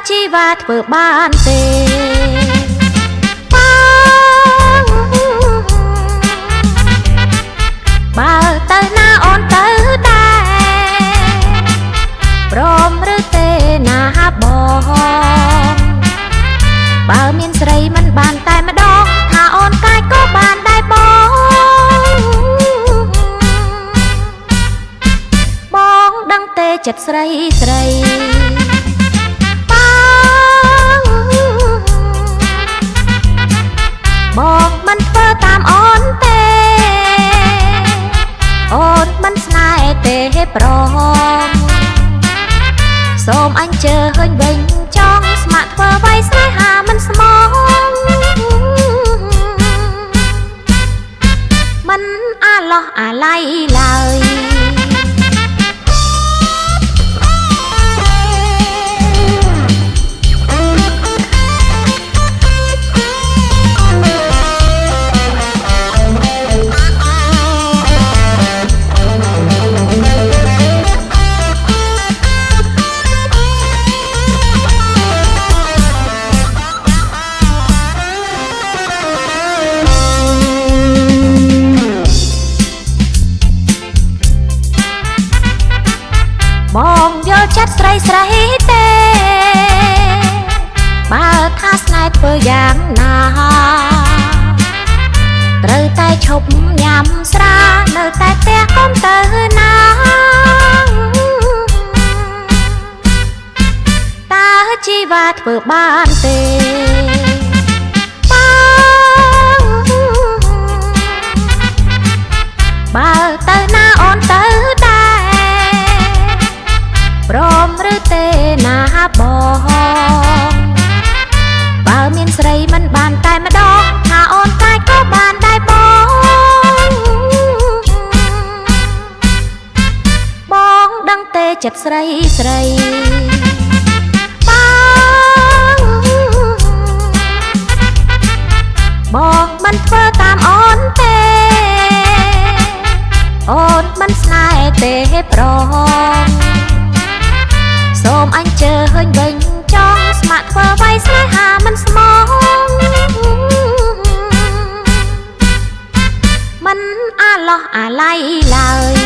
ជីវ៉ាធ្វើបានទេបើទៅណាអូនទៅដែរព្រមឬទេណាបងបើមានស្រីមិនបានតែម្ដងថាអូនកាយក៏បានដែរបងដឹងទេចិត្តស្រីស្រីបងមិនធ្វើតាមអូនទេអូនមិនស្នេហ៍ទេប្រមសូមអញ្ជើញវិញចង់ស្ម័គ្រធ្វើໄວស្នេហាមិនស្មងមិនអាឡោះអាឡៃឡើយបងយល់ចិត្តស្រីស្រីទេបើថាស្នេហ៍ធ្វើយ៉ាងណាត្រូវតែឈប់ញ៉ាំស្រានៅតែផ្ទះកុំទៅណាតើជីវ៉ាធ្វើបានទេបើទៅណាអូនទៅព្រមឬទេណាបងបើមានស្រីមិនបានតែម្ដងថាអូនកាយក៏បានដែរបងដឹងទេចិត្តស្រីស្រីបងមិនធ្វើតាមអូនទេអូនមិនស្នេហ៍ទេប្រមសូមអញ្ជើញវិញចង់ស្ម័គ្រធ្វើໄວស្នេហាមិនស្មងមិនអាឡោះអាឡៃឡើយ